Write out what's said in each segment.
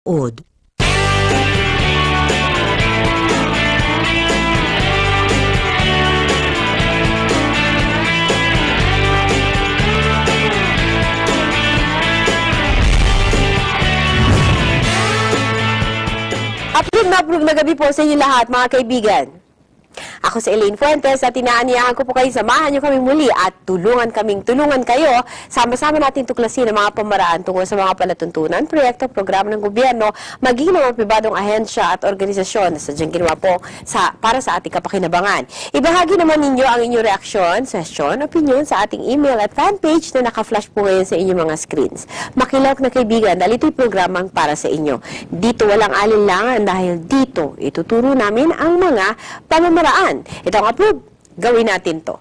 Od. Approve na gabi po sa inyo lahat, mga kaibigan. Ako si Elaine Fuentes at inaaniyahan ko po kayo, samahan niyo kami muli at tulungan kayo. Sama-sama natin tuklasin ang mga pamaraan tungkol sa mga palatuntunan, proyekto, programa ng gobyerno, maging mga pribadong ahensya at organisasyon na sadyang ginawa po para sa ating kapakinabangan. Ibahagi naman ninyo ang inyong reaksyon, session, opinion sa ating email at fanpage na naka-flash po ngayon sa inyong mga screens. Makilahok na kaibigan dahil ito'y programang para sa inyo. Dito walang alinlangan dahil dito ituturo namin ang mga pamamaraan. Ito ang approve. Gawin natin to.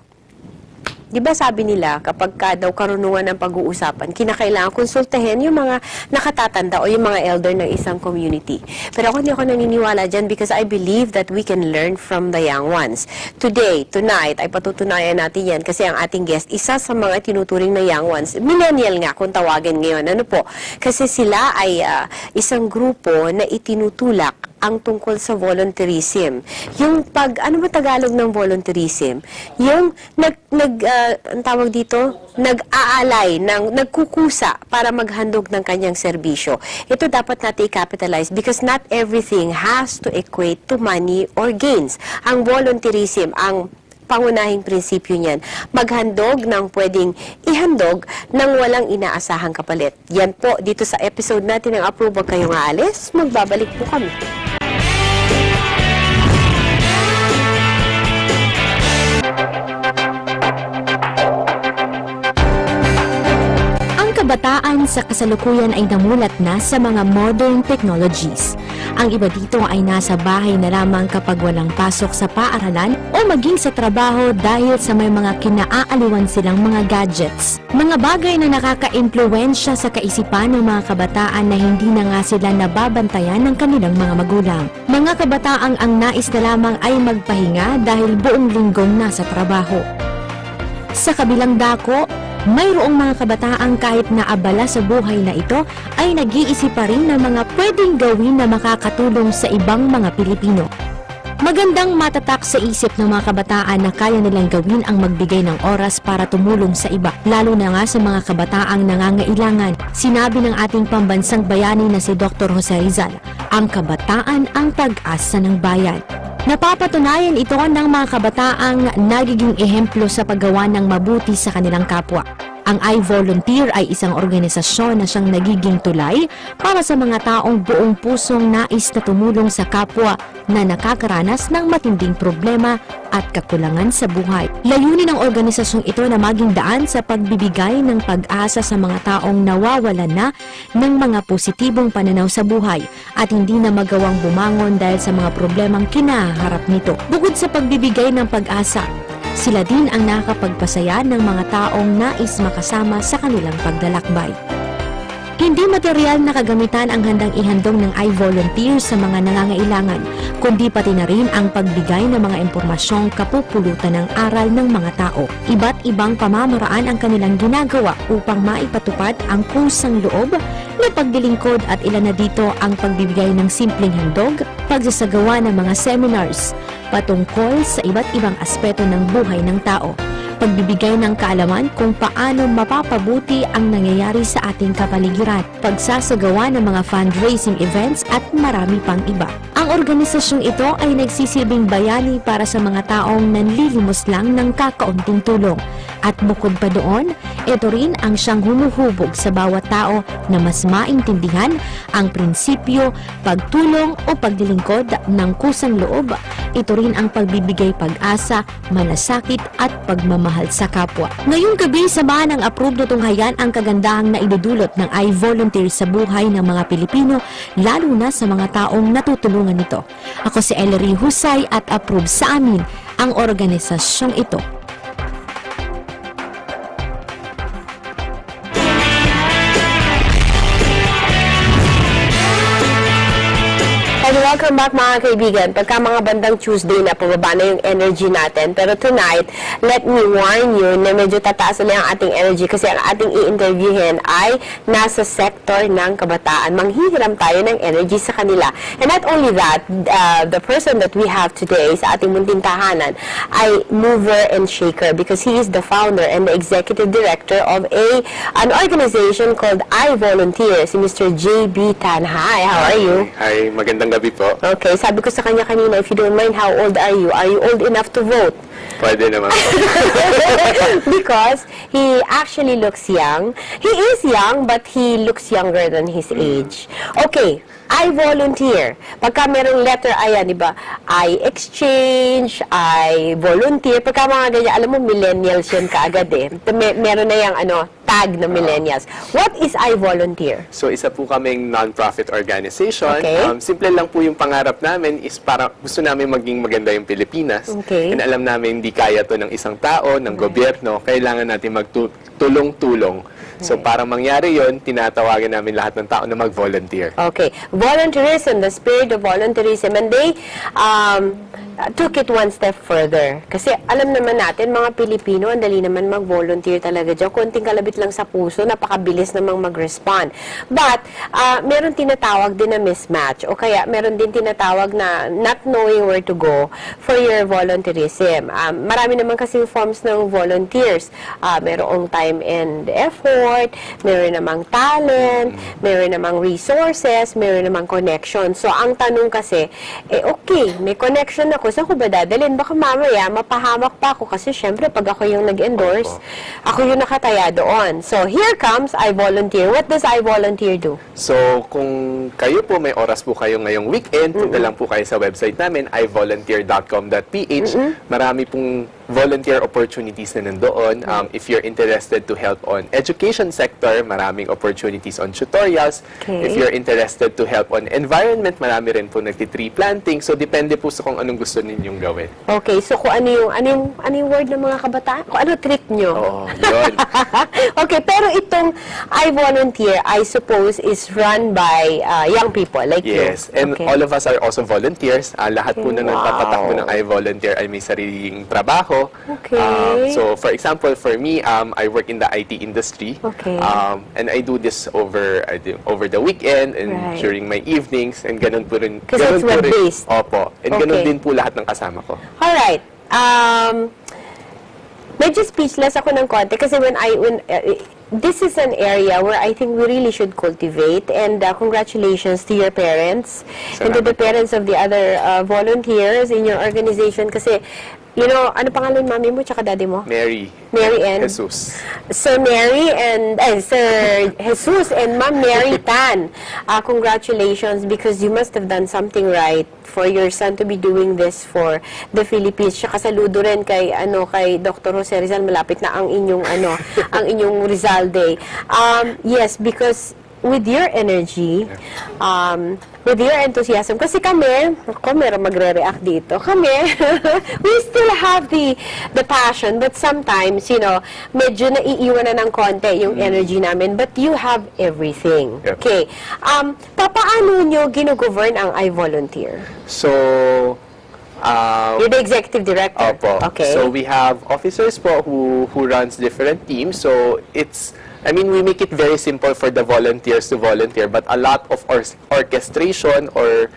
Di ba sabi nila, kapag daw karunungan ng pag-uusapan, kinakailangan konsultahin yung mga nakatatanda o yung mga elder ng isang community. Pero hindi ako naniniwala dyan because I believe that we can learn from the young ones. Tonight, ay patutunayan natin yan kasi ang ating guest, isa sa mga tinuturing na young ones, millennial nga kung tawagin ngayon. Ano po? Kasi sila ay isang grupo na itinutulak ang tungkol sa volunteerism. Yung ano ba Tagalog ng volunteerism? Yung ang tawag dito, nag-aalay, nagkukusa para maghandog ng kanyang serbisyo. Ito dapat natin i-capitalize because not everything has to equate to money or gains. Ang volunteerism, ang pangunahing prinsipyo niyan, maghandog ng pwedeng ihandog ng walang inaasahang kapalit. Yan po, dito sa episode natin ng Approve, huwag kayong aalis, magbabalik po kami. Kabataan sa kasalukuyan ay namulat na sa mga modern technologies. Ang iba dito ay nasa bahay na lamang kapag walang pasok sa paaralan o maging sa trabaho dahil sa may mga kinaaaliwan silang mga gadgets. Mga bagay na nakaka-impluwensya sa kaisipan ng mga kabataan na hindi na nga sila nababantayan ng kanilang mga magulang. Mga kabataang ang nais na lamang ay magpahinga dahil buong linggong nasa trabaho. Sa kabilang dako, mayroong mga kabataang kahit naabala sa buhay na ito ay nag-iisip pa rin ng mga pwedeng gawin na makakatulong sa ibang mga Pilipino. Magandang matatak sa isip ng mga kabataan na kaya nilang gawin ang magbigay ng oras para tumulong sa iba, lalo na nga sa mga kabataang nangangailangan. Sinabi ng ating pambansang bayani na si Dr. Jose Rizal, ang kabataan ang pag-asa ng bayan. Napapatunayan ito ng mga kabataang nagiging ehemplo sa paggawa ng mabuti sa kanilang kapwa. Ang iVolunteer ay isang organisasyon na siyang nagiging tulay para sa mga taong buong pusong nais na tumulong sa kapwa na nakakaranas ng matinding problema at kakulangan sa buhay. Layunin ng organisasyong ito na maging daan sa pagbibigay ng pag-asa sa mga taong nawawalan na ng mga positibong pananaw sa buhay at hindi na magawang bumangon dahil sa mga problemang kinaharap nito. Bukod sa pagbibigay ng pag-asa, sila din ang nakakapagpasaya ng mga taong nais makasama sa kanilang paglalakbay. Hindi material na kagamitan ang handang ihandog ng iVolunteer sa mga nangangailangan, kundi pati na rin ang pagbigay ng mga impormasyong kapupulutan ng aral ng mga tao. Iba't ibang pamamaraan ang kanilang ginagawa upang maipatupad ang kusang loob na paglilingkod at ilan na dito ang pagbibigay ng simpleng handog, pagsasagawa ng mga seminars patungkol sa iba't ibang aspeto ng buhay ng tao, pagbibigay ng kaalaman kung paano mapapabuti ang nangyayari sa ating kapaligiran, pagsasagawa ng mga fundraising events at marami pang iba. Ang organisasyong ito ay nagsisilbing bayani para sa mga taong nanlilimos lang ng kakaunting tulong. At bukod pa doon, ito rin ang siyang humuhubog sa bawat tao na mas maintindihan ang prinsipyo, pagtulong o paglilingkod ng kusang loob. Ito rin ang pagbibigay pag-asa, malasakit at pagmamahal sa kapwa. Ngayong gabi, samahan ng Approve na tunghayan ang kagandahang naidudulot ng iVolunteer sa buhay ng mga Pilipino, lalo na sa mga taong natutulungan nito. Ako si Ellery Husay at Approve sa amin ang organisasyong ito. welcome back mga kaibigan. Pagka mga bandang Tuesday na, pababa na yung energy natin. Pero tonight, let me warn you na medyo tataas na ang ating energy kasi ang ating i-interviewin ay nasa sector ng kabataan. Manghihiram tayo ng energy sa kanila. And not only that, the person that we have today sa ating munting tahanan ay mover and shaker because he is the founder and the executive director of an organization called iVolunteer, si Mr. J.B. Tan. Hi, how are you? Hi, magandang gabi po. Okay, sabi ko sa kanya kanina, if you don't mind, how old are you? Are you old enough to vote? Pwede naman po. Because he actually looks young. He is young, but he looks younger than his age. Okay, iVolunteer. Pagka merong letter I, di ba? I exchange, I volunteer. Pagka mga ganyan, alam mo, millennials yun kaagad eh. Meron na yung tag na millennials. What is iVolunteer? So, isa po kaming non-profit organization. Okay. Simple lang po yung pangarap namin is para gusto namin maging maganda yung Pilipinas. Okay. And alam namin hindi kaya to ng isang tao, ng gobyerno. Kailangan natin magtulong-tulong. So, para mangyari yon, tinatawagan namin lahat ng tao na mag-volunteer. Okay. Volunteerism, the spirit of volunteerism. And they took it one step further. Kasi alam naman natin, mga Pilipino, ang dali naman mag-volunteer talaga dyan. Konting kalabit lang sa puso, napakabilis namang mag-respond. But, meron tinatawag din na mismatch. O kaya, meron din tinatawag na not knowing where to go for your volunteerism. Marami naman kasing forms ng volunteers. Merong time and effort, meron namang talent, meron namang resources, meron namang connection. So, ang tanong kasi, okay, may connection ako, saan ko ba dadalhin? Baka mamaya, mapahamak pa ako kasi syempre, pag ako yung nag-endorse, ako yung nakataya doon. So, here comes iVolunteer. What does iVolunteer do? So, kung kayo po, may oras po kayo ngayong weekend, punta lang po kayo sa website namin, ivolunteer.com.ph. Marami pong volunteer opportunities na nandoon. If you're interested to help on education sector, maraming opportunities on tutorials. Okay. If you're interested to help on environment, marami rin po nagti-tree planting. So, depende po sa kung anong gusto ninyong gawin. Okay, so kung ano yung word ng mga kabataan? Kung ano trip nyo? Oo, yun. Okay, pero itong iVolunteer, I suppose, is run by young people like you. Yes, and Okay. all of us are also volunteers. Lahat po na nagpapatakbo ng iVolunteer ay may sariling trabaho. Okay. So, for example, for me, I work in the IT industry. Okay. And I do this over the weekend and Right. during my evenings. And ganun po rin. Kasi ganun it's po rin- web-based. Opo. And ganun Okay. din po lahat ng kasama ko. Alright. Medyo speechless ako ng konti kasi this is an area where I think we really should cultivate, and congratulations to your parents and to the parents of the other volunteers in your organization kasi, you know, ano pangalan mami mo tsaka daddy mo? Mary and Jesus. Sir Mary and Sir Jesus and Ma'am Mary Tan. Congratulations because you must have done something right for your son to be doing this for the Philippines. Tsaka saludo rin kay Dr. Jose Rizal, malapit na ang inyong ang inyong Rizal Day. Yes, because with your energy, with your enthusiasm, kasi kami, meron magre-react dito, we still have the passion, but sometimes, medyo naiiwanan ng konti yung energy namin, but you have everything. Yep. Okay. Paano nyo gino-govern ang iVolunteer? So, You're the executive director? Opo. Okay. So, we have officers po who runs different teams. So, we make it very simple for the volunteers to volunteer, but a lot of orchestration or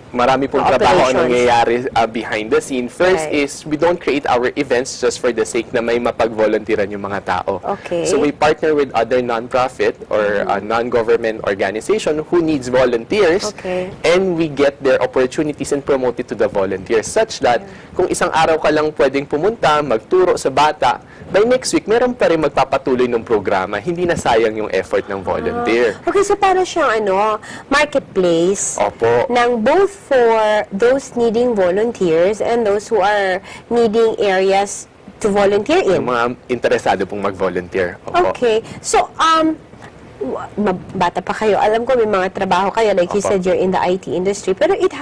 marami pong trabaho ang nangyayari behind the scene. First is, we don't create our events just for the sake na may mapag-volunteeran yung mga tao. Okay. So, we partner with other non-profit or non-government organization who needs volunteers, Okay. and we get their opportunities and promote it to the volunteers such that kung isang araw ka lang pwedeng pumunta, magturo sa bata, by next week, meron pa rin magpapatuloy ng programa. Hindi na sayang yung effort ng volunteer. Okay, so para siyang marketplace Opo. ng both for those needing volunteers and those who are needing areas to volunteer in. Yung mga interesado pong mag-volunteer. Opo. Okay. So, bata pa kayo, alam ko may mga trabaho kayo, like you Opo. said, you're in the IT industry, pero it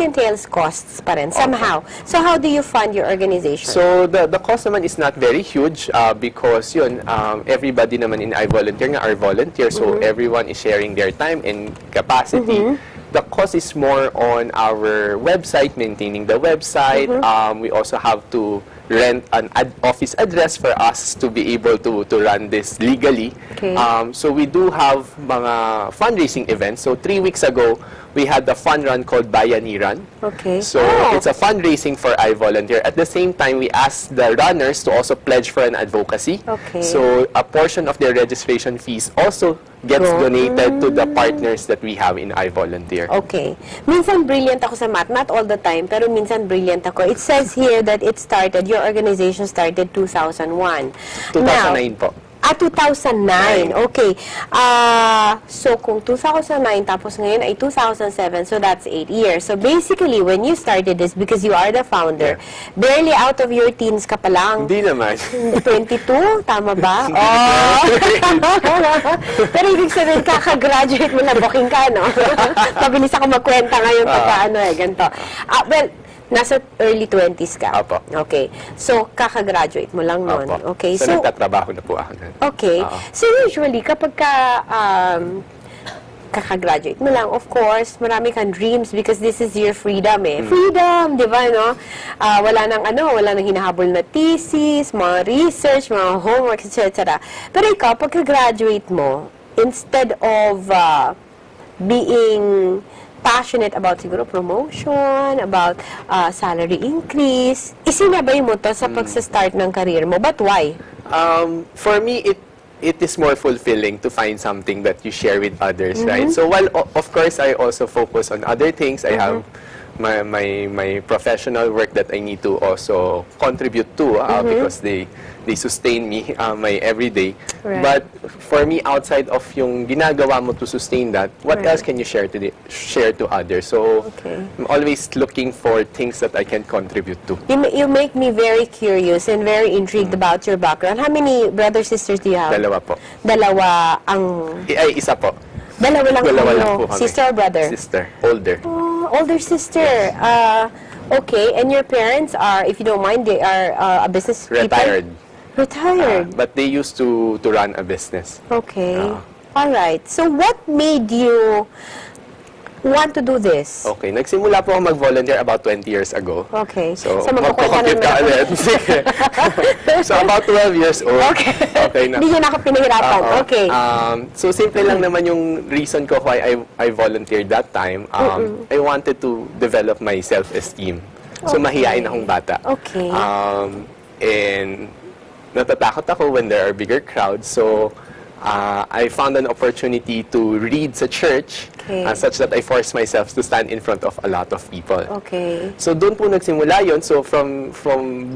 entails costs pa rin, somehow. So how do you fund your organization? So, the cost naman is not very huge because yun, everybody naman in iVolunteer nga are volunteers, so everyone is sharing their time and capacity. The cost is more on our website, maintaining the website. We also have to rent an office address for us to be able to run this legally. Okay. So we do have mga fundraising events. So 3 weeks ago, we had the fun run called Bayani Run. Okay. So it's a fundraising for iVolunteer. At the same time, we asked the runners to also pledge for an advocacy. Okay. So a portion of their registration fees also gets donated to the partners that we have in iVolunteer. Okay. Minsan brilliant ako sa math, not all the time, pero minsan brilliant ako. It says here that your organization started 2001. 2009 po. 2009. Okay. So, kung 2009, tapos ngayon ay 2007, so that's 8 years. So, basically, when you started this, because you are the founder, barely out of your teens ka pa lang. Hindi naman. 22? Tama ba? Oh! Pero ibig sabihin, kaka-graduate mo na, booking ka, no? Mabilis ako magkwenta ngayon pagka ganito. Well, nasa early 20s ka? Apo. Okay. So, kaka-graduate mo lang nun. Opo. Okay. So, nagtatrabaho na po ako nun. Okay. So, usually, kapag kaka-graduate mo lang, of course, marami kang dreams because this is your freedom eh. Freedom, di ba, no? Wala nang hinahabol na thesis, mga research, mga homework, etc. Pero ikaw, pagka-graduate mo, instead of being passionate about siguro promotion, about salary increase, isinabay mo to sa pagsa-start ng career mo. But why? For me, it is more fulfilling to find something that you share with others, right? So while of course I also focus on other things, I have my professional work that I need to also contribute to because they sustain me my everyday. Right. But for me, outside of yung ginagawa mo to sustain that, what else can you share to others? So I'm always looking for things that I can contribute to. You make me very curious and very intrigued about your background. How many brothers, sisters do you have? Dalawa po. Dalawa ang... Ay, isa po. Dalawa lang po kami. Sister or brother? Sister. Older. Oh, older sister. Okay, and your parents are, if you don't mind, they are a business Retired. people? Retired. But they used to run a business. Okay. All right. So what made you want to do this? Okay. Nagsimula po ako mag-volunteer about 20 years ago. Okay. So magkukwenta magkukompute ka naman ulit. Sige. So about 12 years old. Okay. Okay na. Hindi niyo na ako pinahirapan. Oo. Okay. So simple lang naman yung reason ko why I volunteered that time. I wanted to develop my self-esteem. So mahiyain akong bata. Okay. And natatakot ako when there are bigger crowds. So, I found an opportunity to read sa church such that I forced myself to stand in front of a lot of people. Okay. So, doon po nagsimula yun. So, from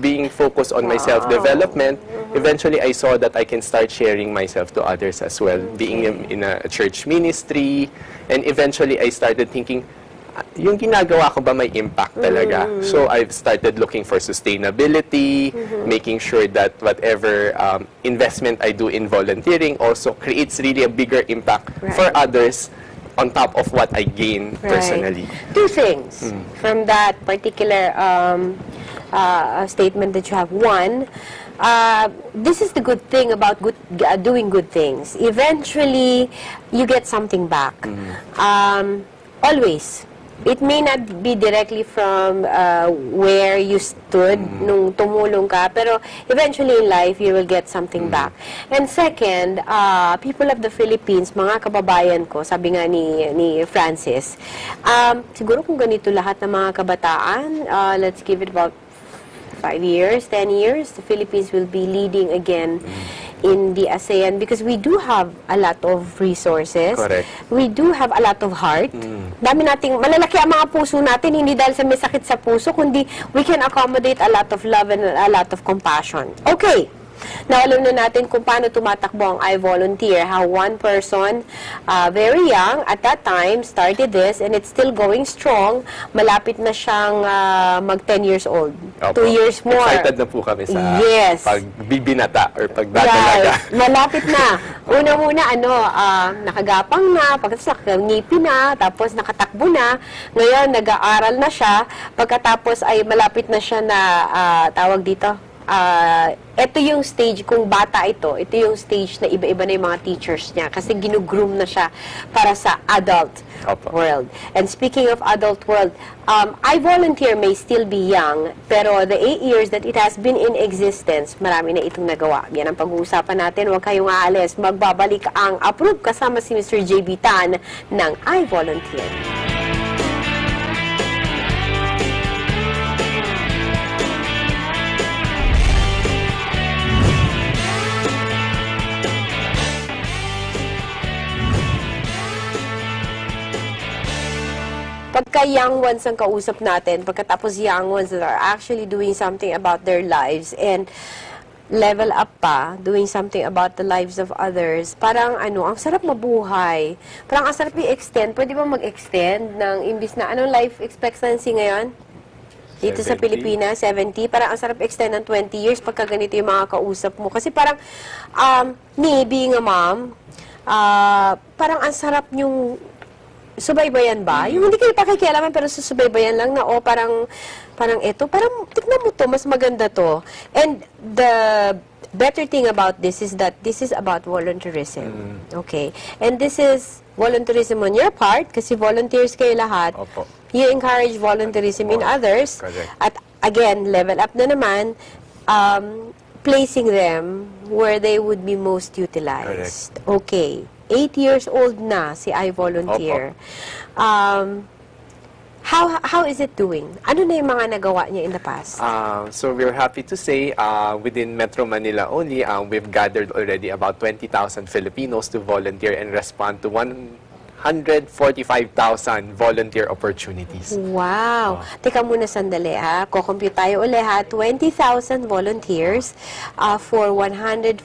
being focused on my self-development, eventually I saw that I can start sharing myself to others as well, being in a church ministry. And eventually, I started thinking, yung ginagawa ko ba may impact talaga? So I've started looking for sustainability, making sure that whatever investment I do in volunteering also creates really a bigger impact for others on top of what I gain personally. Two things from that particular statement that you have. One, this is the good thing about doing good things. Eventually, you get something back. Always. It may not be directly from where you stood nung tumulong ka, pero eventually in life, you will get something back. And second, people of the Philippines, mga kababayan ko, sabi nga ni Francis, siguro kung ganito lahat ng mga kabataan, let's give it about 5 years, 10 years, the Philippines will be leading again in the ASEAN because we do have a lot of resources. Correct. We do have a lot of heart. Dami nating, malalaki ang mga puso natin, hindi dahil sa may sakit sa puso, kundi we can accommodate a lot of love and a lot of compassion. Okay. Now, alam na natin kung paano tumatakbo ang iVolunteer. How one person, very young, at that time, started this, and it's still going strong. Malapit na siyang mag 10 years old. Opo. 2 years more. Excited na po kami sa pagbibinata or pagdadalaga. Right. Malapit na. Una-muna, nakagapang na, pagkatapos nakangipin na, tapos nakatakbo na. Ngayon, nag-aaral na siya. Pagkatapos ay malapit na siya na, tawag dito, ito yung stage, kung bata ito yung stage na iba-iba na yung mga teachers niya kasi ginugroom na siya para sa adult world. And speaking of adult world, iVolunteer may still be young, pero the 8 years that it has been in existence, marami na itong nagawa. Yan ang pag-uusapan natin. Huwag kayong aalis. Magbabalik ang APRUB kasama si Mr. JB Tan ng iVolunteer. Pagka young ones ang kausap natin, pagkatapos young ones that are actually doing something about their lives and level up pa, doing something about the lives of others, parang ang sarap mabuhay. Parang ang sarap i-extend. Pwede ba mag-extend ng imbis na, anong life expectancy ngayon? Dito 70. Sa Pilipinas, 70. Parang ang sarap extend ng 20 years pagka ganito yung mga kausap mo. Kasi parang, me being a mom, parang ang sarap yung subaybayan ba? Yung hindi kayo pakikialaman pero susubaybayan lang na parang tignan mo to, mas maganda to. And the better thing about this is that this is about volunteerism. Okay? And this is volunteerism on your part kasi volunteers kayo lahat. Opo. You encourage volunteerism in others. Correct. At again, level up na naman, placing them where they would be most utilized. Correct. Okay. 8 years old na si iVolunteer. How is it doing? Ano na yung mga nagawa niya in the past? So we're happy to say within Metro Manila only, we've gathered already about 20,000 Filipinos to volunteer and respond to 145,000 volunteer opportunities. Wow! Teka muna sandali Ko-compute tayo uli 20,000 volunteers for 140,000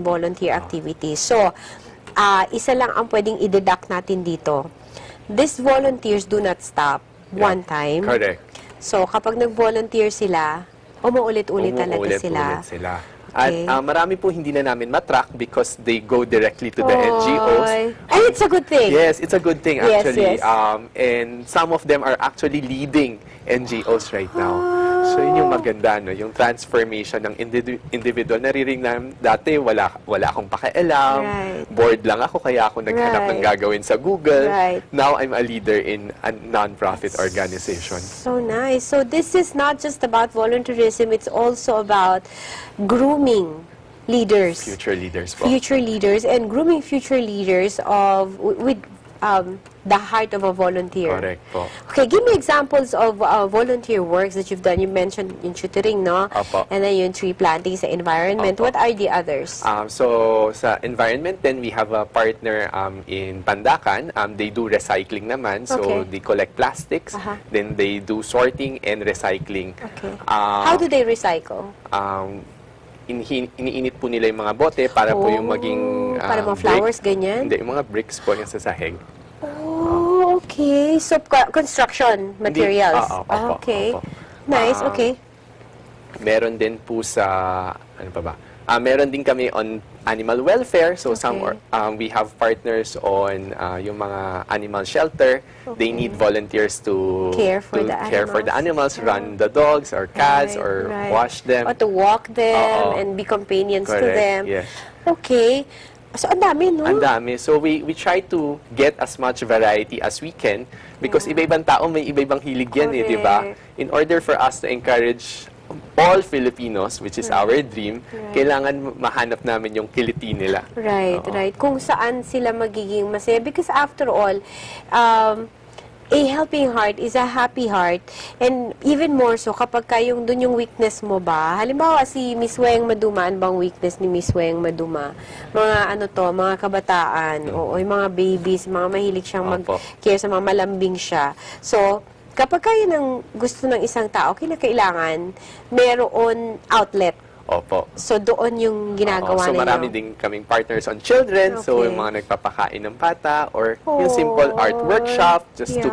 volunteer activities. So, isa lang ang pwedeng i-deduct natin dito. These volunteers do not stop one time. Correct. So, kapag nag-volunteer sila, umuulit-ulit talaga sila. Okay. At marami po hindi na namin matrack because they go directly to the NGOs. And it's a good thing. Yes, it's a good thing actually. Yes. And some of them are actually leading NGOs right now. So yun yung maganda, no? Yung transformation ng individual. Naririnig namin dati, wala akong pakialam. Right. Bored lang ako, kaya ako naghanap ng gagawin sa Google. Right. Now, I'm a leader in a non-profit organization. So nice. So this is not just about volunteerism, it's also about grooming leaders. Future leaders po. Future leaders and grooming future leaders with the heart of a volunteer. Correct po. Okay, give me examples of volunteer works that you've done. You mentioned in tutoring, no? Opo. And then yung tree planting sa environment. Opo. What are the others? So, sa environment, then we have a partner in Pandacan. They do recycling naman. So, Okay. they collect plastics. Then, they do sorting and recycling. Okay. How do they recycle? Iniinit po nila yung mga bote para po yung maging para mga flowers, ganyan? Hindi, yung mga bricks po yung sa sahig. Oh, okay. So, construction materials. Opo, Okay. opo. Nice, okay. Meron din po sa, ano pa ba? Meron din kami on animal welfare. So, we have partners on yung mga animal shelter. They need volunteers to Care for the animals, run the dogs or cats, or wash them. Or to walk them and be companions to Correct, them. yes. Okay. So, ang dami, no? Ang dami. So, we try to get as much variety as we can because iba-ibang tao may iba-ibang hilig yan, di ba? In order for us to encourage all Filipinos, which is our dream, kailangan mahanap namin yung kiliti nila. Right. Kung saan sila magiging masaya. Because after all, a helping heart is a happy heart. And even more so, kapag kayong dun yung weakness mo ba, halimbawa si Miss Weng Maduma, ano bang weakness ni Miss Weng Maduma? Mga kabataan, yung mga babies, mga mahilig siyang mag-care sa mga malambing siya. So, kapag kayo ng gusto ng isang tao, kailangan meron outlet Opo. So, doon yung ginagawa So, ninyo? marami din kaming partners on children. So, Okay. yung mga nagpapakain ng bata or yung simple art workshop just to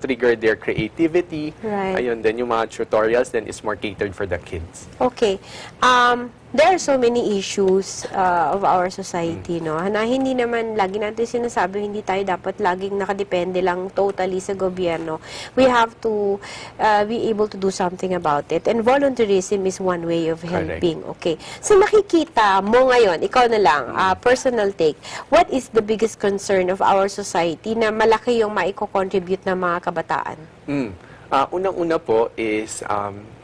trigger their creativity. Right. Ayun, then yung mga tutorials then is more catered for the kids. Okay. There are so many issues of our society, no? Na hindi naman lagi natin sinasabi, hindi tayo dapat laging nakadepende lang totally sa gobyerno. We have to be able to do something about it. And volunteerism is one way of helping. Okay. So nakikita mo ngayon, ikaw na lang, personal take, what is the biggest concern of our society na malaki yung maiko-contribute ng mga kabataan? Unang-una po is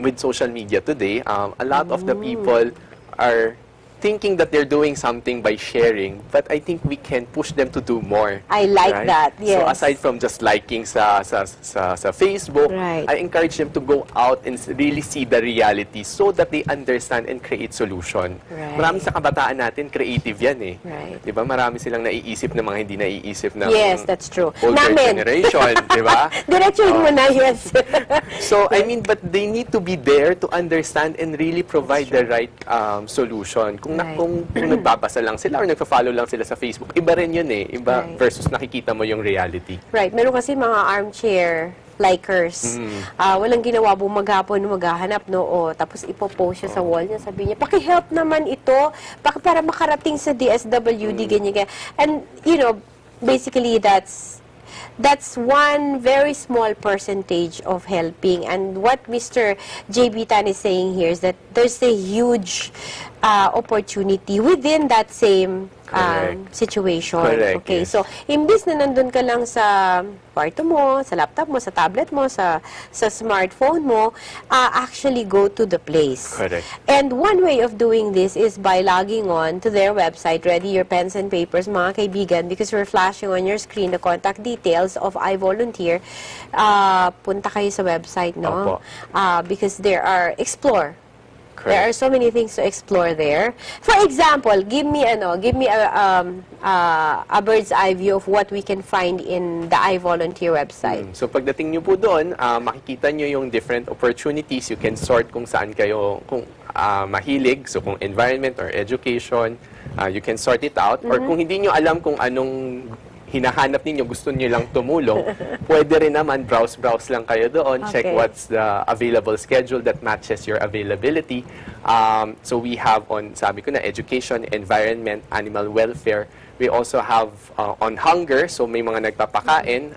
with social media today, a lot of the people are thinking that they're doing something by sharing, but I think we can push them to do more. I like that, yes. So aside from just liking sa Facebook, Right. I encourage them to go out and really see the reality so that they understand and create solution. Right. Marami sa kabataan natin, creative yan eh. Right. Di ba? Marami silang naiisip na mga hindi naiisip ng Yes, that's true. older Namin. generation. Di ba? Diretsuhin mo na, yes. So, I mean, but they need to be there to understand and really provide the right solution. Right. Kung nagbabasa lang sila or nagpa-follow lang sila sa Facebook, iba rin yun eh. Iba Right. versus nakikita mo yung reality. Right. Meron kasi mga armchair likers. Walang ginawa, maghapon, maghahanap, no? O, tapos ipopost siya sa wall niya. Sabi niya, paki-help naman ito para makarating sa DSWD, ganyan. And, you know, basically, that's one very small percentage of helping. And what Mr. JB Tan is saying here is that there's a huge opportunity within that same situation. Correct, Okay, yes. so imbis na nandun ka lang sa kwarto mo, sa laptop mo, sa tablet mo, sa smartphone mo, actually go to the place. Correct. And one way of doing this is by logging on to their website, ready your pens and papers, mga kaibigan, because we're flashing on your screen the contact details of iVolunteer. Punta kayo sa website, no? Because there are, explore. There are so many things to explore there. For example, give me a bird's eye view of what we can find in the iVolunteer website. So pagdating nyo po doon, makikita nyo yung different opportunities. You can sort kung saan kayo mahilig. So kung environment or education, you can sort it out. Or kung hindi nyo alam kung anong hinahanap ninyo, gusto nyo lang tumulong, pwede rin naman, browse lang kayo doon, check what's the available schedule that matches your availability. So we have sabi ko na, education, environment, animal welfare. We also have on hunger, so may mga nagpapakain.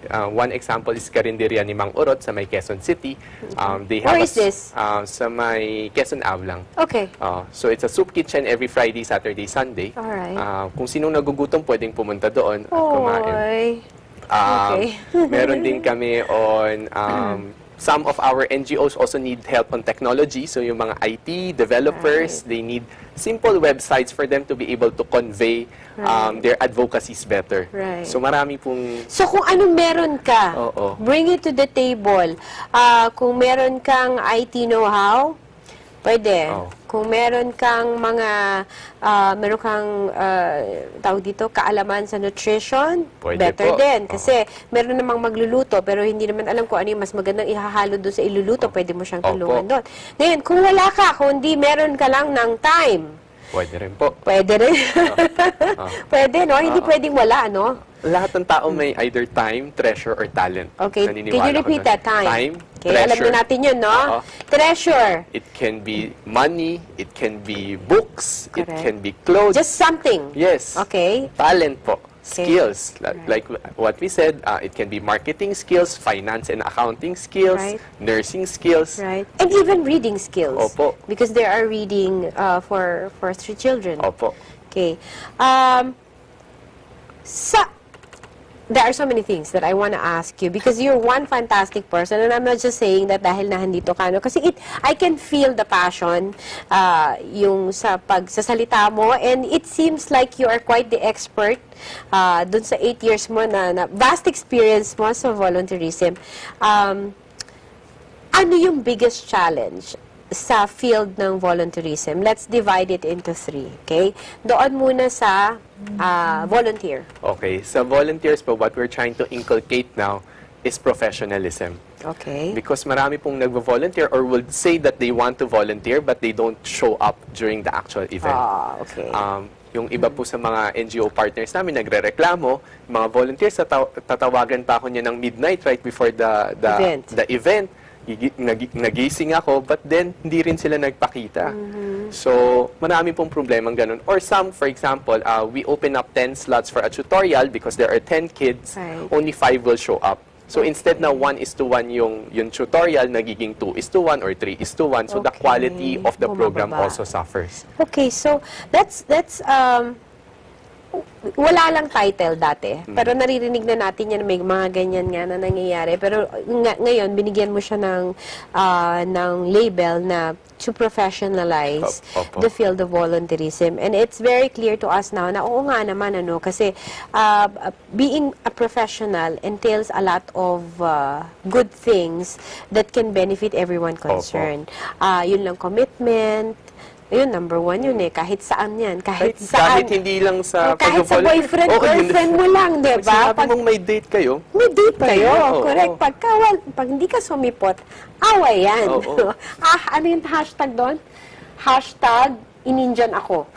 One example is Karinderya ni Mang Urot sa may Quezon City. They have Where is this? Sa may Quezon Ave lang. Okay. So it's a soup kitchen every Friday, Saturday, Sunday. Alright. Kung sinong nagugutom, pwedeng pumunta doon at kumain. Okay. Meron din kami on some of our NGOs also need help on technology. So yung mga IT developers, they need simple websites for them to be able to convey their advocacies better. Right. So marami pong... So kung ano meron ka, bring it to the table. Kung meron kang IT know-how, pwede. Kung meron kang tawag dito, kaalaman sa nutrition, Pwede better po. din. Kasi meron namang magluluto, pero hindi naman alam kung ano yung mas magandang ihahalo doon sa iluluto, pwede mo siyang tulungan doon. Ngayon, kung wala ka, kung hindi meron ka lang ng time, Pwede rin po. pwede rin. Pwede, no? Hindi pwedeng wala, no? Lahat ng tao may either time, treasure, or talent. Okay, can Naniniwala you repeat ko that? Time. Time, Okay, treasure. alam na natin yun, no? Treasure. It can be money, it can be books, it Correct. can be clothes. Just something. Yes. Okay. Talent po. Skills. Like what we said, it can be marketing skills, finance and accounting skills, Right. nursing skills. Right. And even reading skills. Opo. Because there are reading for 3 children. Opo. Okay. There are so many things that I want to ask you because you're one fantastic person and I'm not just saying that dahil nahandito ka, no? Kasi I can feel the passion yung sa pagsasalita mo and it seems like you are quite the expert dun sa 8 years mo na vast experience mo sa volunteerism. Ano yung biggest challenge sa field ng volunteerism? Let's divide it into 3, okay? Doon muna sa volunteer. Okay. Sa volunteers po, what we're trying to inculcate now is professionalism. Okay. Because marami pong nagvo-volunteer or will say that they want to volunteer but they don't show up during the actual event. Okay. Yung iba po sa mga NGO partners namin nagrereklamo, mga volunteers, tatawagan pa ako niya ng midnight right before the event. Nagising ako, but then hindi rin sila nagpakita. So, marami pong problemang ganun. Or some, for example, we open up 10 slots for a tutorial because there are 10 kids, only 5 will show up. So, instead na 1:1 yung tutorial, nagiging 2:1 or 3:1. So, the quality of the program also suffers. Okay, so that's wala lang title dati. Pero naririnig na natin yan, may mga ganyan nga na nangyayari. Pero ngayon, binigyan mo siya ng label na to professionalize the field of volunteerism. And it's very clear to us now na oo nga naman, kasi being a professional entails a lot of good things that can benefit everyone concerned. Yun lang, commitment. Yun, number 1 yun kahit saan yan. Kahit saan. Kahit hindi lang sa kahit sa boyfriend, girlfriend mo lang, di ba? Pag mong may date kayo. May date kayo, correct. Pag hindi ka sumipot, away yan. Ano yung hashtag doon? Hashtag, ininjan ako.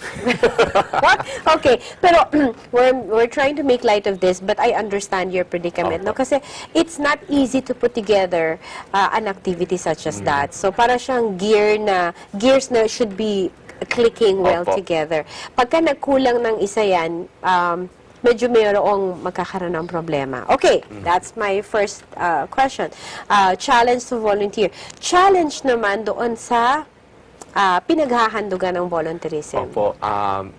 Okay, pero we're trying to make light of this, but I understand your predicament, no? Kasi it's not easy to put together an activity such as that. So para siyang gears na should be clicking well together. Pagka nagkulang ng isa yan, medyo mayroong magkakaroon ng problema. Okay, that's my first question. Challenge to volunteer. Challenge naman doon sa pinaghahandugan ng volunteerism.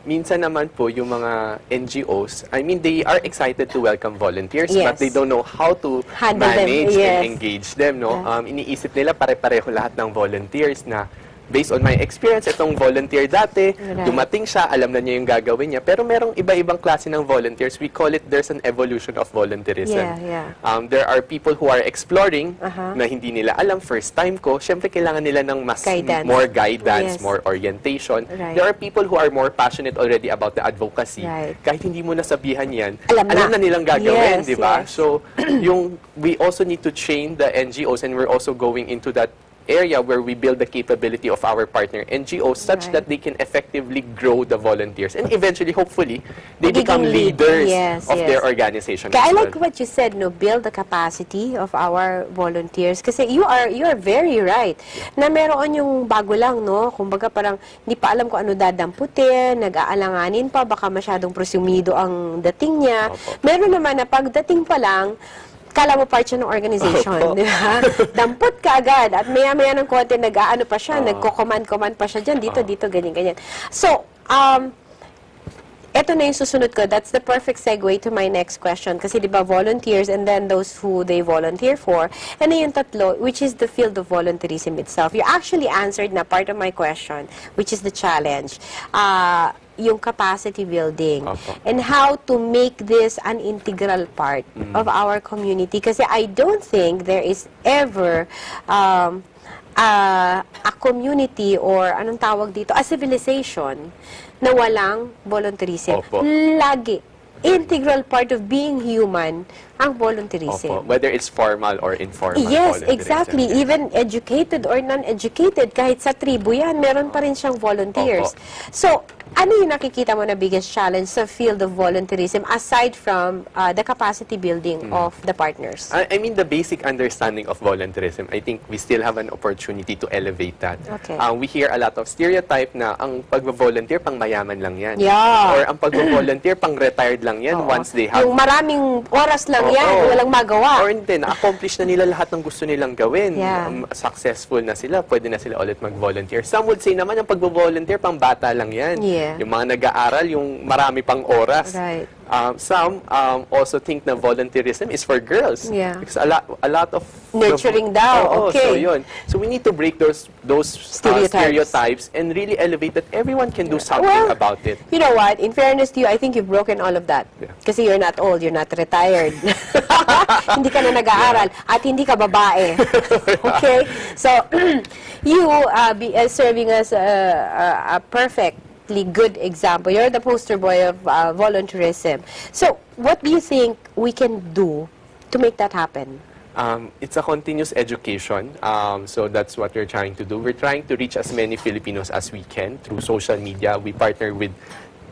Minsan naman po yung mga NGOs, I mean, they are excited to welcome volunteers, but they don't know how to manage and engage them, no? Iniisip nila pare-pareho lahat ng volunteers na based on my experience, itong volunteer dati, dumating siya, alam na niya yung gagawin niya, pero merong iba-ibang klase ng volunteers. We call it, there's an evolution of volunteerism. There are people who are exploring na hindi nila alam, first time ko, syempre kailangan nila ng more guidance, more orientation. There are people who are more passionate already about the advocacy. Kahit hindi mo nasabihan yan, alam na nilang gagawin, di ba? So, we also need to train the NGOs, and we're also going into that area where we build the capability of our partner NGOs such that they can effectively grow the volunteers and eventually, hopefully, they become leaders of their organization. I like what you said, no, build the capacity of our volunteers. Kasi you are very right. Na meron yung bago lang, no? Kumbaga parang hindi pa alam kung ano dadamputin, nag-aalanganin pa, baka masyadong presumido ang dating niya. Meron naman na pagdating pa lang, kala mo part siya ng organization, di ba? Dampot ka agad. At maya-maya ng konti, nag-aano pa siya, nagko-command pa siya dyan, dito, ganyan. So, eto na yung susunod ko. That's the perfect segue to my next question. Kasi di ba, volunteers and then those who they volunteer for. And then yung tatlo, which is the field of volunteerism itself. You actually answered na part of my question, which is the challenge. Yung capacity building and how to make this an integral part of our community. Kasi I don't think there is ever a community or anong tawag dito, a civilization na walang volunteerism. Lagi. Integral part of being human ang volunteerism. Whether it's formal or informal. Yes, exactly. Even educated or non-educated, kahit sa tribu yan, meron pa rin siyang volunteers. So, ano yung nakikita mo na biggest challenge sa field of volunteerism aside from the capacity building of the partners? I mean, the basic understanding of volunteerism, I think we still have an opportunity to elevate that. We hear a lot of stereotype na ang pag-volunteer pang mayaman lang yan. Or ang pag-volunteer pang retired lang yan once they have... Yung maraming oras lang yan, walang magawa. Or hindi, na-accomplish na nila lahat ng gusto nilang gawin. Successful na sila, pwede na sila ulit mag-volunteer. Some would say naman, ang pag-volunteer pang bata lang yan. Yung mga nag-aaral, yung marami pang oras. Some also think na volunteerism is for girls. Because a lot of... Nurturing daw, So yun. So we need to break those stereotypes and really elevate that everyone can do something about it. You know what? In fairness to you, I think you've broken all of that. Kasi you're not old, you're not retired. Hindi ka na nag-aaral at hindi ka babae. Okay? So, you serving as a perfectly good example. You're the poster boy of volunteerism. So, what do you think we can do to make that happen? It's a continuous education. So that's what we're trying to do. We're trying to reach as many Filipinos as we can through social media. We partner with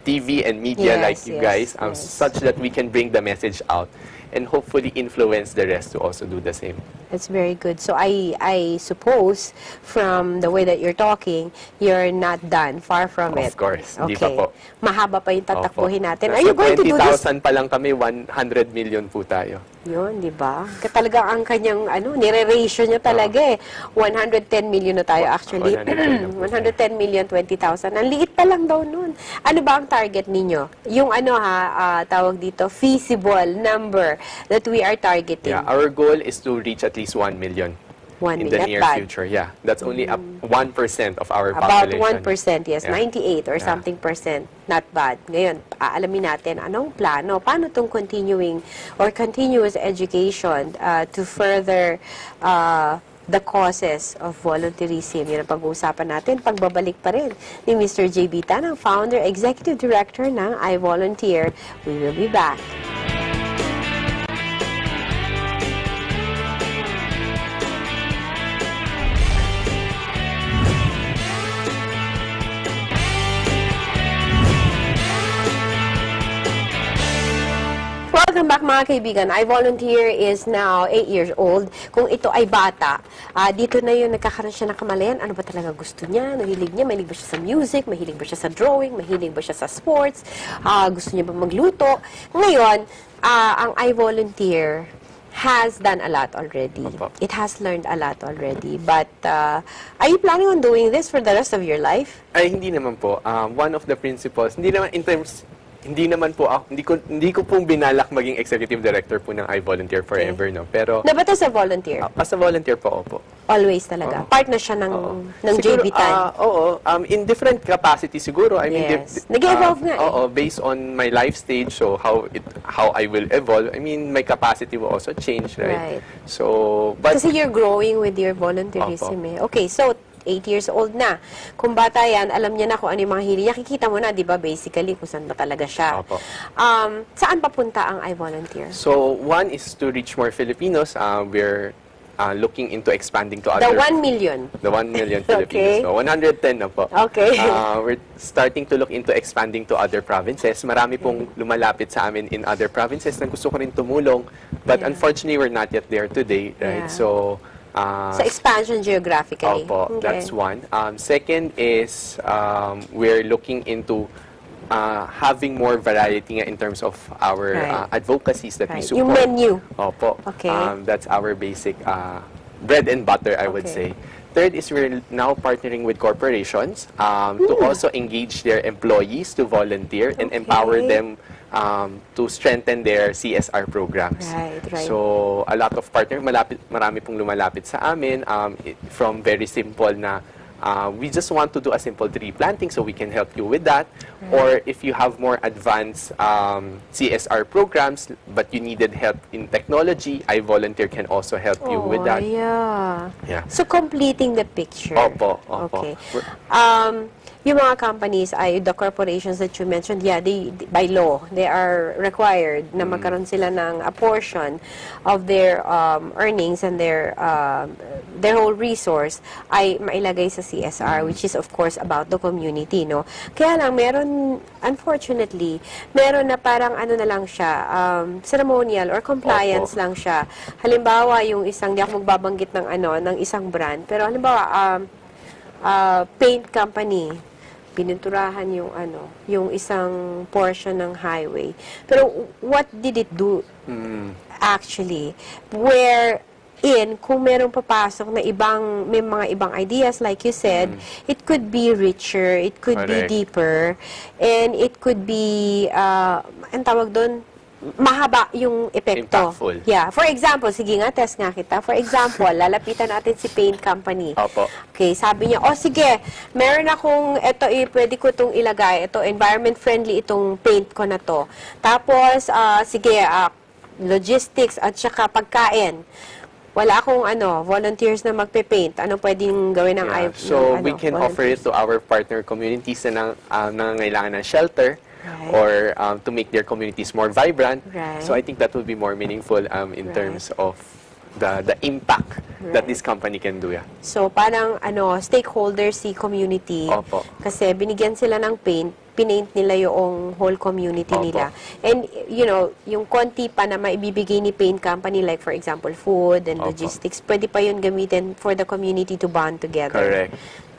TV and media Yes, like you yes, guys, yes. such that we can bring the message out and hopefully influence the rest to also do the same. That's very good. So I suppose from the way that you're talking, you're not done. Far from it. Of course. Hindi Okay. pa po. Mahaba pa yung tatakbuhin natin. Are Nasa you going to do this? 20,000 pa lang kami, 100 million po tayo. Yun, di ba? Talaga ang kanyang, nire-ratio niya talaga eh. 110 million na tayo actually. 110 na po. 110 million, 20,000. Ang liit pa lang daw nun. Ano ba ang target ninyo? Yung tawag dito, feasible number that we are targeting. Yeah, our goal is to reach at least 1 million. 1 in million. the near Bad. future. Yeah, that's only up 1% of our About population. 1%, yes. Yeah. 98 or Yeah. something percent. Not bad. Ngayon, aalamin natin anong plano, paano itong continuing or continuous education to further the causes of volunteerism. Yun ang pag-uusapan natin. Pagbabalik pa rin ni Mr. JB Tan, ang founder, executive director ng iVolunteer. We will be back. Welcome back mga kaibigan. iVolunteer is now 8 years old. Kung ito ay bata, dito na yun nagkakaroon siya ng kamalayan. Ano ba talaga gusto niya? Mahilig niya? Mahilig ba siya sa music? Mahilig ba siya sa drawing? Mahilig ba siya sa sports? Gusto niya ba magluto? Ngayon, ang iVolunteer has done a lot already. Opo. It has learned a lot already. But are you planning on doing this for the rest of your life? Ay, hindi naman po. One of the principles, hindi naman po ako, hindi ko pong binalak maging executive director po ng iVolunteer forever, no. Pero No, but as a volunteer, as a volunteer po, opo. always talaga. Oo. Part na siya ng Siguro, JB Tan. oo, in different capacity siguro. I mean, Yes. Nag-evolve nga eh. Oo, based on my life stage, so how I will evolve. I mean, my capacity will also change, right? Right. So, but Kasi you're growing with your volunteerism eh. Okay, so 8 years old na. Kung bata yan, alam niya na kung ano yung mga hilig niya. Kikita mo na, di ba, basically, kung saan ba talaga siya. Opo. Saan papunta ang iVolunteer? So, one is to reach more Filipinos. We're looking into expanding to The other... 1 million. The 1 million Okay. Filipinos. So, 110 na po. Okay. We're starting to look into expanding to other provinces. Marami pong lumalapit sa amin in other provinces na gusto ko rin tumulong. But Yeah. unfortunately, we're not yet there today, right? Yeah. So, Sa expansion geographically. opo, Okay. that's one. Second is we're looking into having more variety nga in terms of our Right. advocacies that we Right. support. Yung menu. Opo. Okay. That's our basic bread and butter, I would Okay. say. Third is we're now partnering with corporations to also engage their employees to volunteer and Okay. empower them to strengthen their CSR programs. Right, right. So, a lot of partners, marami pong lumalapit sa amin from very simple na we just want to do a simple tree planting so we can help you with that. Or if you have more advanced CSR programs but you needed help in technology, iVolunteer can also help you with that. Yeah. Yeah. So, completing the picture. Opo, opo. Okay. Yung mga companies, the corporations that you mentioned, yeah, by law, they are required na magkaroon sila ng a portion of their earnings and their whole resource ay mailagay sa CSR, which is of course about the community, no? Kaya lang, unfortunately, meron na parang ano na lang siya, ceremonial or compliance Opo. lang siya. Halimbawa, yung isang, di ako magbabanggit ng isang brand, pero halimbawa, paint company, pininturahan yung isang portion ng highway. Pero what did it do actually? Wherein, kung merong papasok na may mga ibang ideas, like you said, it could be richer, it could be Correct. deeper, and it could be, ang tawag doon, mahaba yung epekto. Impactful. Yeah. For example, sige nga, test nga kita. For example, lalapitan natin si paint company. Opo. Okay, sabi niya, sige, meron akong, pwede ko itong ilagay, ito, environment friendly itong paint ko na to. Tapos, sige, logistics at saka pagkain. Wala akong volunteers na magpe-paint. Ano pwedeng gawin ng Yeah. So, we can offer it to our partner communities na nangangailangan ng shelter. Right. Or to make their communities more vibrant. Right. So I think that would be more meaningful in Right. terms of the impact that this company can do. Yeah. So, parang stakeholders si community. Opo. Kasi binigyan sila ng paint, pinaint nila yung whole community Opo. nila. And, yung konti pa na maibibigay ni paint company, like for example, food and Opo. logistics, pwede pa yun gamitin for the community to bond together. Correct.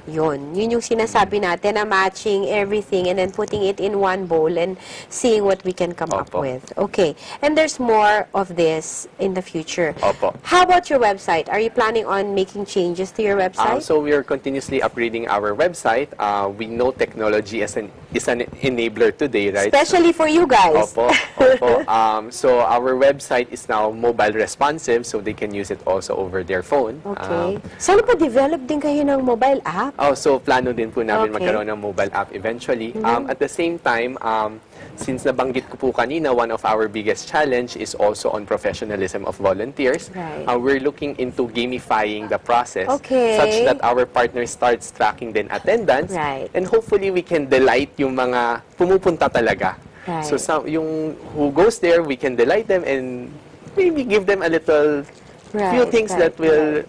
Yun yung sinasabi natin na matching everything and then putting it in one bowl and seeing what we can come up Opo. with. Okay. And there's more of this in the future. Opo. How about your website? Are you planning on making changes to your website? So we are continuously upgrading our website. We know technology is an enabler today, right? Especially for you guys. Opo, opo. So our website is now mobile responsive, so they can use it also over their phone. Okay. Sana pa develop din kayo ng mobile app? So plano din po namin Okay. magkaroon ng mobile app eventually. At the same time, since nabanggit ko po kanina, one of our biggest challenge is also on professionalism of volunteers. Right. We're looking into gamifying the process Okay. such that our partners starts tracking din attendance. Right. And hopefully we can delight yung mga pumupunta talaga. Right. So yung who goes there, we can delight them and maybe give them a little few things that will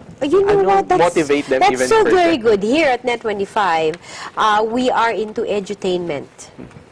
motivate them that's even so further. very good. Here at Net25, we are into edutainment.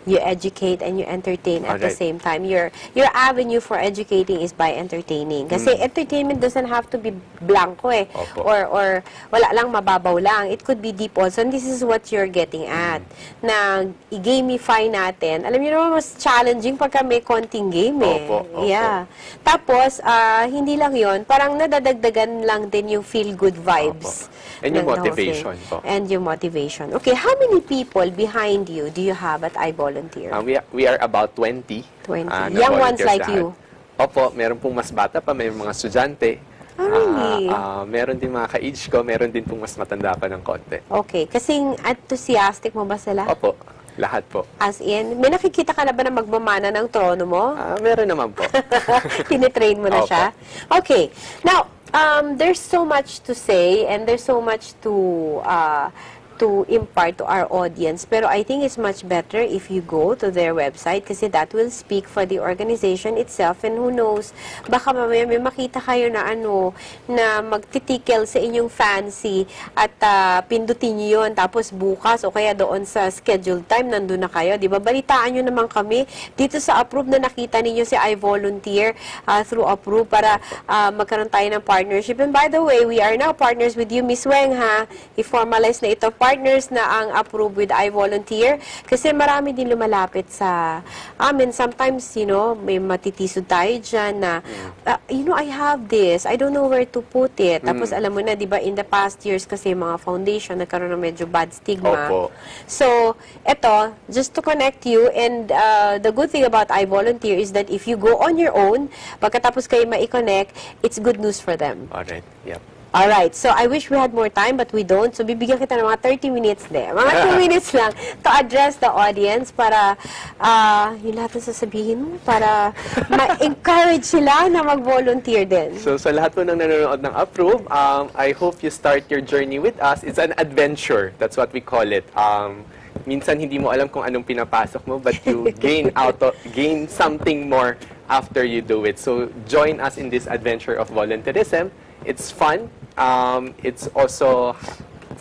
You educate and you entertain at the Alright. same time. Your avenue for educating is by entertaining. Kasi entertainment doesn't have to be blanco Opo. or wala lang, mababaw lang. It could be deep also. And this is what you're getting at. Na i-gamify natin. Alam niyo naman, mas challenging pagka may konting game Opo, opo. Yeah. Tapos, hindi lang yon, parang nadadagdagan lang din yung feel-good vibes. Opo. And yung ng the whole motivation thing. po. And yung motivation. Okay, how many people behind you do you have at iVolunteer? We are about 20. 20. na Young ones volunteers like lahat. you? Opo, meron pong mas bata pa, may mga estudyante. Really? Meron din mga ka-age ko, meron din pong mas matanda pa ng konti. Okay, kasing enthusiastic mo ba sila? Opo, lahat po. As in, may nakikita ka na ba na magmamana ng trono mo? Meron naman po. Tinitrain mo na Opo. siya? Okay. Now, there's so much to say and there's so much to impart to our audience. Pero I think it's much better if you go to their website kasi that will speak for the organization itself, and who knows, baka mamaya may makita kayo na na magtitikel sa inyong fancy at pindutin nyo yun, tapos bukas o kaya doon sa scheduled time nandun na kayo. Diba? Balitaan nyo naman kami dito sa APRUB na nakita ninyo si iVolunteer through APRUB para magkaroon tayo ng partnership. And by the way, we are now partners with you, Miss Weng, ha? I-formalize na ito, partners na ang APRUB with iVolunteer kasi marami din lumalapit sa amin. Sometimes, may matitisod tayo dyan na, I have this, I don't know where to put it. Tapos alam mo na, di ba, in the past years kasi mga foundation nagkaroon ng medyo bad stigma. Opo. So, eto, just to connect you, and the good thing about iVolunteer is that if you go on your own, pagkatapos kayo ma-connect, it's good news for them. Alright, yep. Alright, so I wish we had more time but we don't. So bibigyan kita ng mga 30 minutes din. Mga 2 minutes lang to address the audience para yung lahat na sasabihin mo, para ma-encourage sila na mag-volunteer din. So sa lahat po ng nanonood ng APRUB, I hope you start your journey with us. It's an adventure. That's what we call it. Minsan hindi mo alam kung anong pinapasok mo, but you gain something more after you do it. So join us in this adventure of volunteerism. It's fun. It's also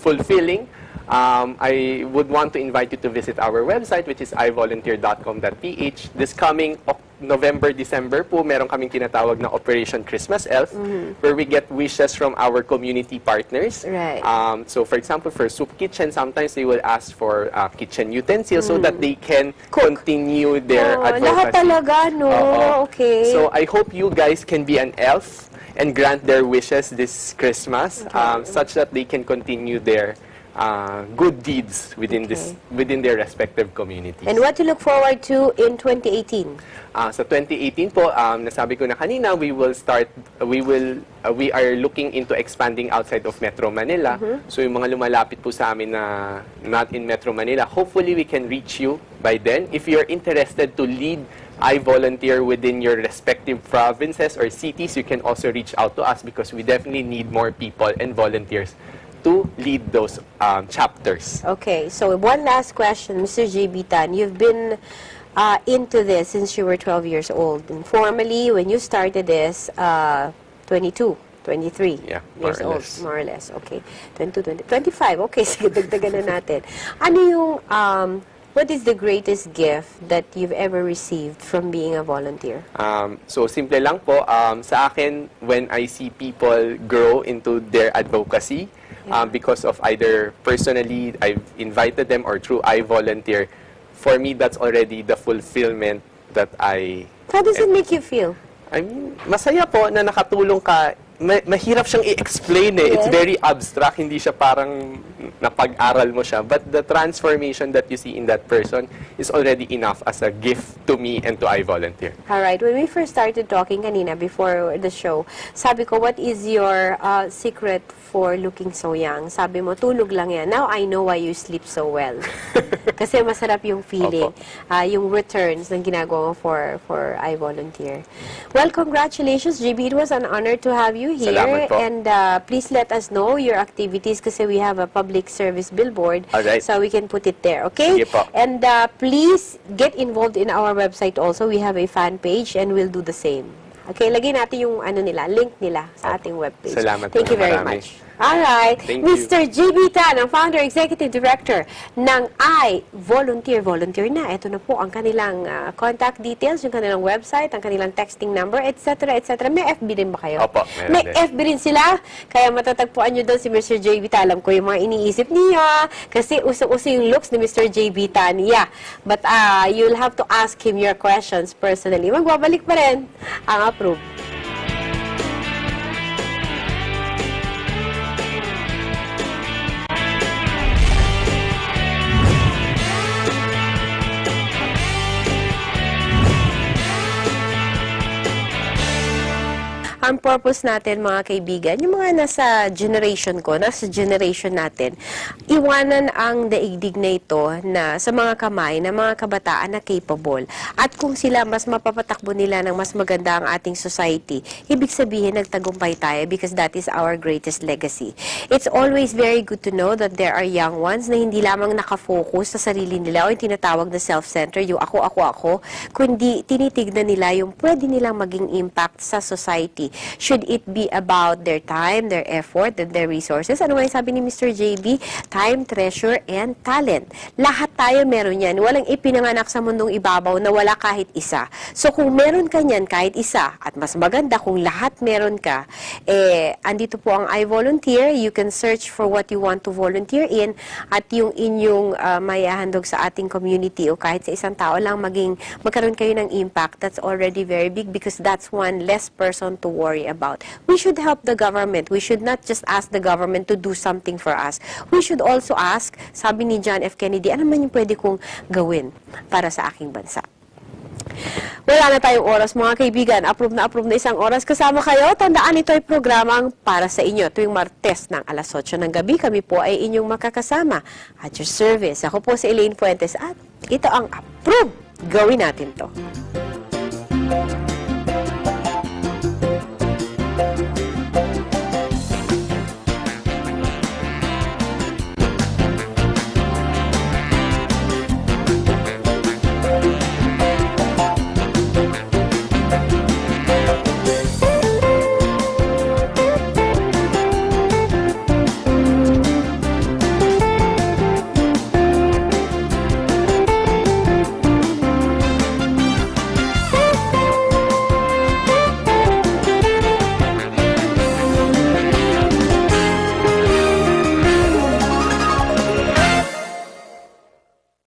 fulfilling. I would want to invite you to visit our website, which is ivolunteer.com.ph. This coming November, December po, meron kaming tinatawag na Operation Christmas Elf, where we get wishes from our community partners. Right. So for example, for soup kitchen, sometimes they will ask for kitchen utensils so that they can continue their advocacy. Lahat talaga, no? Oo. Okay. So I hope you guys can be an elf and grant their wishes this Christmas, such that they can continue their good deeds within within their respective communities. And what to look forward to in 2018? Sa 2018 po, nasabi ko na kanina, we are looking into expanding outside of Metro Manila. So yung mga lumalapit po sa amin na not in Metro Manila, hopefully we can reach you by then. If you're interested to lead iVolunteer within your respective provinces or cities, you can also reach out to us because we definitely need more people and volunteers to lead those chapters. Okay, so one last question, Mr. J.B. Tan. You've been into this since you were 12 years old. And formally, when you started this, 22. 23 Yeah, more years or old, less. more or less. Okay. 22, 25. Okay, sige, dagdagan na natin. Ano yung, what is the greatest gift that you've ever received from being a volunteer? So, simple lang po. Sa akin, when I see people grow into their advocacy, because of either personally, I've invited them or through iVolunteer, for me, that's already the fulfillment that I... How does it make you feel? I mean, masaya po na nakatulong ka. Mahirap siyang i-explain eh. It's Yes. very abstract. Hindi siya parang napag-aral mo siya. But the transformation that you see in that person is already enough as a gift to me and to iVolunteer. Alright, when we first started talking kanina before the show, sabi ko, what is your secret for looking so young? Sabi mo, tulog lang yan. Now I know why you sleep so well. Kasi masarap yung feeling, yung returns ng ginagawa mo for iVolunteer. Well, congratulations, JB. It was an honor to have you here. Salamat po. And please let us know your activities kasi we have a public service billboard. Alright. So we can put it there, okay? Sige po. And please get involved in our website also. We have a fan page and we'll do the same. Okay, lagay natin yung link nila sa ating webpage. Salamat Thank po you very marami. much. Alright, Thank you. Mr. JB Tan, ang Founder Executive Director ng iVolunteer. Volunteer na. Ito na po ang kanilang contact details, yung kanilang website, ang kanilang texting number, etc. etc. May FB din ba kayo? Opo, meron May din. FB rin sila. Kaya matatagpuan nyo doon si Mr. JB Tan. Alam ko yung mga iniisip niya. Kasi uso-uso yung looks ni Mr. JB Tan. Yeah. But you'll have to ask him your questions personally. Magbabalik pa rin ang approve. Ang purpose natin, mga kaibigan, yung mga nasa generation ko, nasa generation natin, iwanan ang daigdig na ito na sa mga kamay ng mga kabataan na capable. At kung sila mas mapapatakbo nila ng mas maganda ang ating society, ibig sabihin nagtagumpay tayo because that is our greatest legacy. It's always very good to know that there are young ones na hindi lamang nakafocus sa sarili nila o yung tinatawag na self-centered, yung ako, kundi tinitignan nila yung pwede nilang maging impact sa society. Should it be about their time, their effort, and their resources? Ano nga yung sabi ni Mr. JB? Time, treasure, and talent. Lahat tayo meron yan. Walang ipinanganak sa mundong ibabaw na wala kahit isa. So kung meron ka niyan kahit isa, at mas maganda kung lahat meron ka, andito po ang iVolunteer. You can search for what you want to volunteer in at yung inyong maihahandog sa ating community o kahit sa isang tao lang magkaroon kayo ng impact. That's already very big because that's one less person to worry about. We should help the government. We should not just ask the government to do something for us. We should also ask, sabi ni John F. Kennedy, ano man yung pwede kong gawin para sa aking bansa? Wala na tayong oras, mga kaibigan. Approve na isang oras. Kasama kayo, tandaan ito ay programang para sa inyo. Tuwing Martes ng alas 8 ng gabi, kami po ay inyong makakasama at your service. Ako po si Elaine Fuentes at ito ang Approve. Gawin natin to.